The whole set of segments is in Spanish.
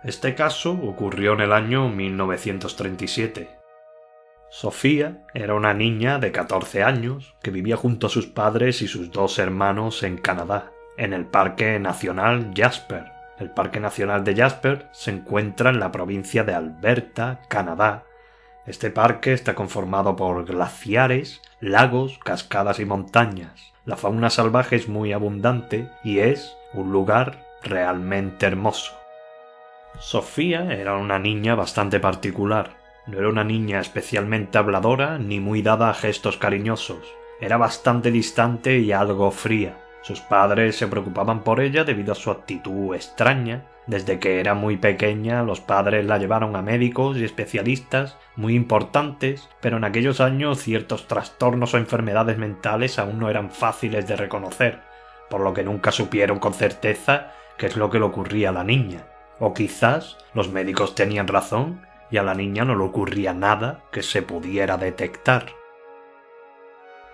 Este caso ocurrió en el año 1937. Sofía era una niña de 14 años que vivía junto a sus padres y sus dos hermanos en Canadá, en el Parque Nacional Jasper. El Parque Nacional de Jasper se encuentra en la provincia de Alberta, Canadá. Este parque está conformado por glaciares, lagos, cascadas y montañas. La fauna salvaje es muy abundante y es un lugar realmente hermoso. Sofía era una niña bastante particular. No era una niña especialmente habladora ni muy dada a gestos cariñosos. Era bastante distante y algo fría. Sus padres se preocupaban por ella debido a su actitud extraña. Desde que era muy pequeña, los padres la llevaron a médicos y especialistas muy importantes, pero en aquellos años ciertos trastornos o enfermedades mentales aún no eran fáciles de reconocer, por lo que nunca supieron con certeza qué es lo que le ocurría a la niña. O quizás los médicos tenían razón y a la niña no le ocurría nada que se pudiera detectar.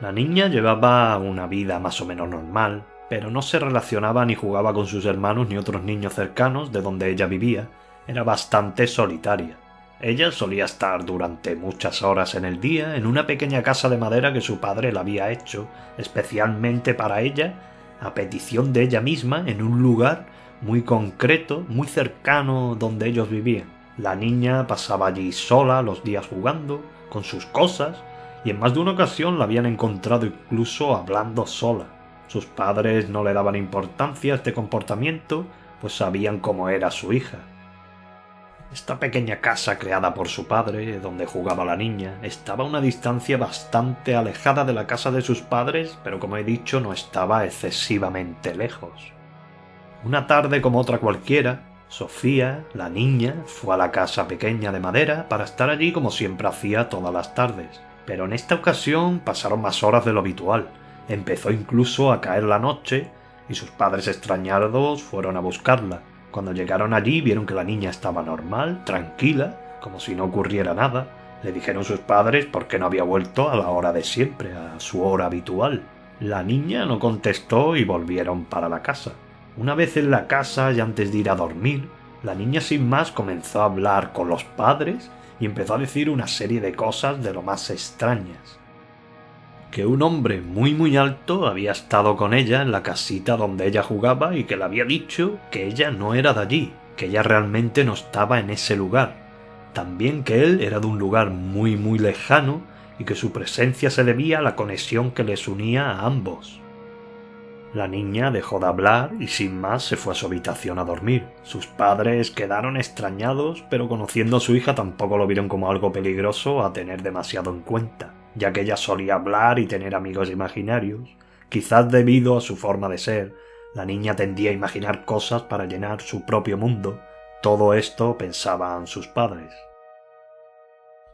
La niña llevaba una vida más o menos normal, pero no se relacionaba ni jugaba con sus hermanos ni otros niños cercanos de donde ella vivía. Era bastante solitaria. Ella solía estar durante muchas horas en el día en una pequeña casa de madera que su padre le había hecho especialmente para ella, a petición de ella misma, en un lugar muy concreto, muy cercano donde ellos vivían. La niña pasaba allí sola los días jugando, con sus cosas, y en más de una ocasión la habían encontrado incluso hablando sola. Sus padres no le daban importancia a este comportamiento, pues sabían cómo era su hija. Esta pequeña casa creada por su padre, donde jugaba la niña, estaba a una distancia bastante alejada de la casa de sus padres, pero como he dicho, no estaba excesivamente lejos. Una tarde como otra cualquiera, Sofía, la niña, fue a la casa pequeña de madera para estar allí como siempre hacía todas las tardes. Pero en esta ocasión pasaron más horas de lo habitual. Empezó incluso a caer la noche y sus padres extrañados fueron a buscarla. Cuando llegaron allí vieron que la niña estaba normal, tranquila, como si no ocurriera nada. Le dijeron sus padres por qué no había vuelto a la hora de siempre, a su hora habitual. La niña no contestó y volvieron para la casa. Una vez en la casa y antes de ir a dormir, la niña sin más comenzó a hablar con los padres y empezó a decir una serie de cosas de lo más extrañas. Que un hombre muy alto había estado con ella en la casita donde ella jugaba y que le había dicho que ella no era de allí, que ella realmente no estaba en ese lugar. También que él era de un lugar muy lejano y que su presencia se debía a la conexión que les unía a ambos. La niña dejó de hablar y sin más se fue a su habitación a dormir. Sus padres quedaron extrañados, pero conociendo a su hija tampoco lo vieron como algo peligroso a tener demasiado en cuenta, ya que ella solía hablar y tener amigos imaginarios. Quizás debido a su forma de ser, la niña tendía a imaginar cosas para llenar su propio mundo. Todo esto pensaban sus padres.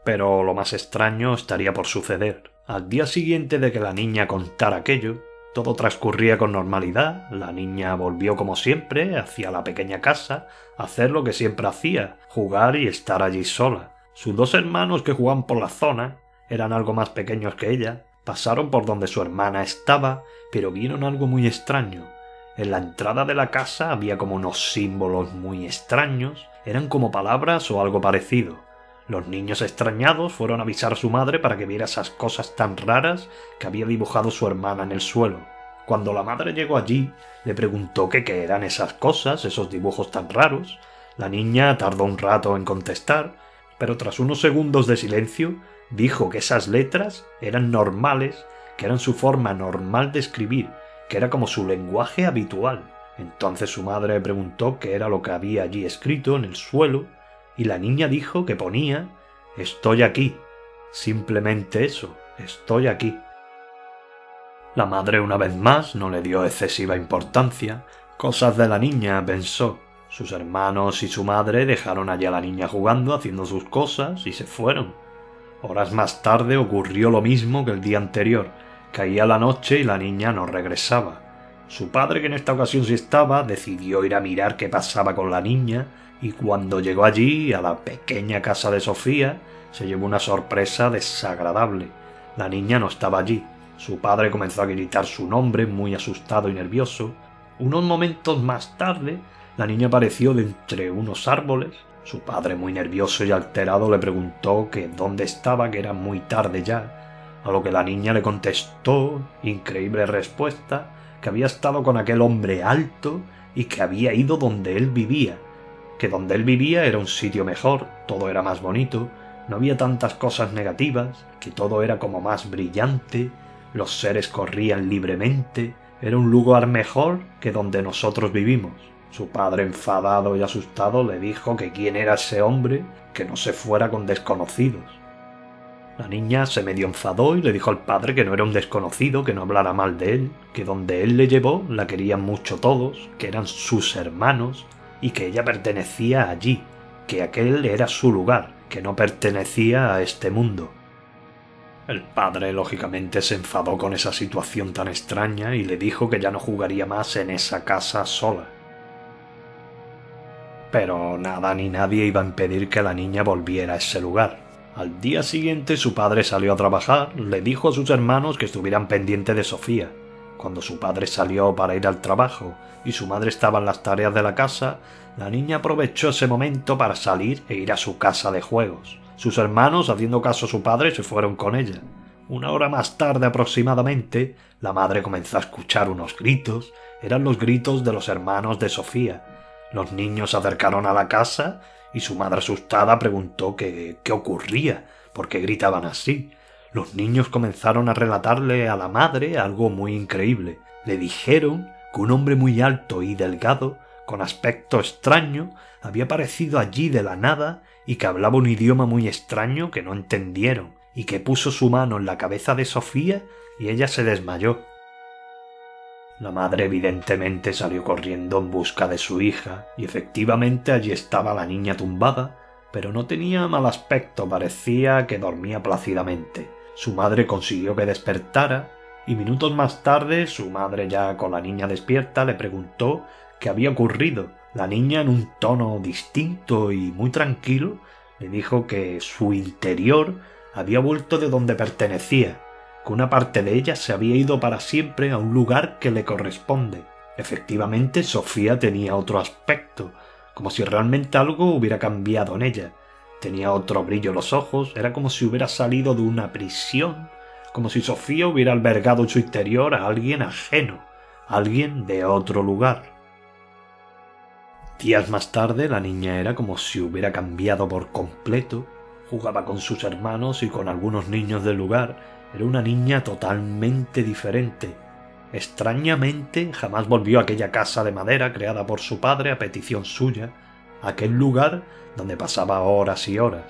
Pero lo más extraño estaría por suceder. Al día siguiente de que la niña contara aquello, todo transcurría con normalidad. La niña volvió como siempre hacia la pequeña casa a hacer lo que siempre hacía, jugar y estar allí sola. Sus dos hermanos que jugaban por la zona, eran algo más pequeños que ella, pasaron por donde su hermana estaba, pero vieron algo muy extraño. En la entrada de la casa había como unos símbolos muy extraños, eran como palabras o algo parecido. Los niños extrañados fueron a avisar a su madre para que viera esas cosas tan raras que había dibujado su hermana en el suelo. Cuando la madre llegó allí, le preguntó que qué eran esas cosas, esos dibujos tan raros. La niña tardó un rato en contestar, pero tras unos segundos de silencio, dijo que esas letras eran normales, que eran su forma normal de escribir, que era como su lenguaje habitual. Entonces su madre preguntó qué era lo que había allí escrito en el suelo, y la niña dijo que ponía «Estoy aquí». Simplemente eso, «Estoy aquí». La madre una vez más no le dio excesiva importancia. Cosas de la niña, pensó. Sus hermanos y su madre dejaron allí a la niña jugando, haciendo sus cosas, y se fueron. Horas más tarde ocurrió lo mismo que el día anterior. Caía la noche y la niña no regresaba. Su padre, que en esta ocasión sí estaba, decidió ir a mirar qué pasaba con la niña, y cuando llegó allí, a la pequeña casa de Sofía, se llevó una sorpresa desagradable. La niña no estaba allí. Su padre comenzó a gritar su nombre, muy asustado y nervioso. Unos momentos más tarde, La niña apareció de entre unos árboles. Su padre, muy nervioso y alterado, le preguntó que dónde estaba, que era muy tarde ya, a lo que la niña le contestó, increíble respuesta, que había estado con aquel hombre alto y que había ido donde él vivía, que donde él vivía era un sitio mejor, todo era más bonito, no había tantas cosas negativas, que todo era como más brillante, los seres corrían libremente, era un lugar mejor que donde nosotros vivimos. Su padre, enfadado y asustado, le dijo que quién era ese hombre, que no se fuera con desconocidos. La niña se medio enfadó y le dijo al padre que no era un desconocido, que no hablara mal de él, que donde él le llevó la querían mucho todos, que eran sus hermanos y que ella pertenecía allí, que aquel era su lugar, que no pertenecía a este mundo. El padre lógicamente se enfadó con esa situación tan extraña y le dijo que ya no jugaría más en esa casa sola. Pero nada ni nadie iba a impedir que la niña volviera a ese lugar. Al día siguiente su padre salió a trabajar, le dijo a sus hermanos que estuvieran pendientes de Sofía. Cuando su padre salió para ir al trabajo y su madre estaba en las tareas de la casa, la niña aprovechó ese momento para salir e ir a su casa de juegos. Sus hermanos, haciendo caso a su padre, se fueron con ella. Una hora más tarde aproximadamente, la madre comenzó a escuchar unos gritos. Eran los gritos de los hermanos de Sofía. Los niños se acercaron a la casa y su madre asustada preguntó qué ocurría, por qué gritaban así. Los niños comenzaron a relatarle a la madre algo muy increíble. Le dijeron que un hombre muy alto y delgado, con aspecto extraño, había aparecido allí de la nada y que hablaba un idioma muy extraño que no entendieron, y que puso su mano en la cabeza de Sofía y ella se desmayó. La madre evidentemente salió corriendo en busca de su hija, y efectivamente allí estaba la niña tumbada, pero no tenía mal aspecto, parecía que dormía plácidamente. Su madre consiguió que despertara, y minutos más tarde su madre, ya con la niña despierta, le preguntó qué había ocurrido. La niña, en un tono distinto y muy tranquilo, le dijo que su interior había vuelto de donde pertenecía, que una parte de ella se había ido para siempre a un lugar que le corresponde. Efectivamente, Sofía tenía otro aspecto, como si realmente algo hubiera cambiado en ella. Tenía otro brillo en los ojos, era como si hubiera salido de una prisión, como si Sofía hubiera albergado en su interior a alguien ajeno, alguien de otro lugar. Días más tarde la niña era como si hubiera cambiado por completo, jugaba con sus hermanos y con algunos niños del lugar. Era una niña totalmente diferente. Extrañamente jamás volvió a aquella casa de madera creada por su padre a petición suya, a aquel lugar donde pasaba horas y horas.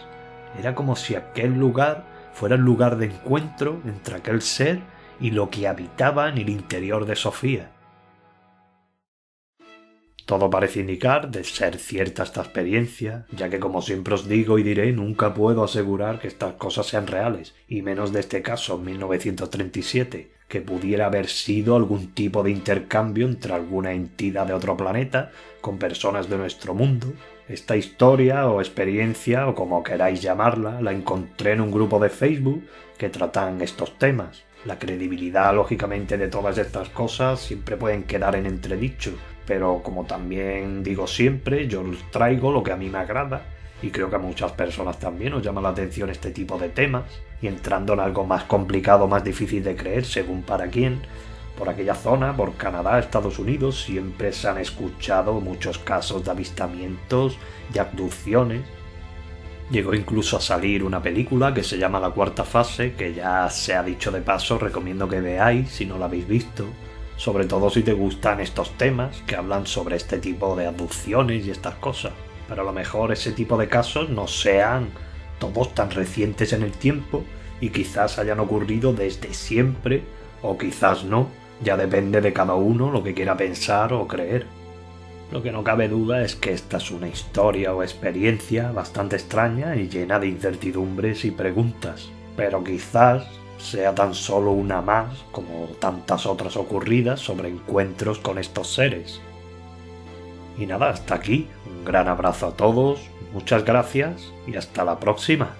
Era como si aquel lugar fuera el lugar de encuentro entre aquel ser y lo que habitaba en el interior de Sofía. Todo parece indicar de ser cierta esta experiencia, ya que, como siempre os digo y diré, nunca puedo asegurar que estas cosas sean reales, y menos de este caso en 1937, que pudiera haber sido algún tipo de intercambio entre alguna entidad de otro planeta con personas de nuestro mundo. Esta historia o experiencia, o como queráis llamarla, la encontré en un grupo de Facebook que tratan estos temas. La credibilidad, lógicamente, de todas estas cosas siempre pueden quedar en entredicho, pero como también digo siempre, yo os traigo lo que a mí me agrada, y creo que a muchas personas también os llama la atención este tipo de temas, y entrando en algo más complicado, más difícil de creer, según para quién, por aquella zona, por Canadá, Estados Unidos, siempre se han escuchado muchos casos de avistamientos y abducciones. Llegó incluso a salir una película que se llama La Cuarta Fase, que ya se ha dicho de paso, recomiendo que veáis si no la habéis visto, sobre todo si te gustan estos temas que hablan sobre este tipo de abducciones y estas cosas. Pero a lo mejor ese tipo de casos no sean todos tan recientes en el tiempo y quizás hayan ocurrido desde siempre o quizás no, ya depende de cada uno lo que quiera pensar o creer. Lo que no cabe duda es que esta es una historia o experiencia bastante extraña y llena de incertidumbres y preguntas, pero quizás sea tan solo una más, como tantas otras ocurridas sobre encuentros con estos seres. Y nada, hasta aquí. Un gran abrazo a todos, muchas gracias y hasta la próxima.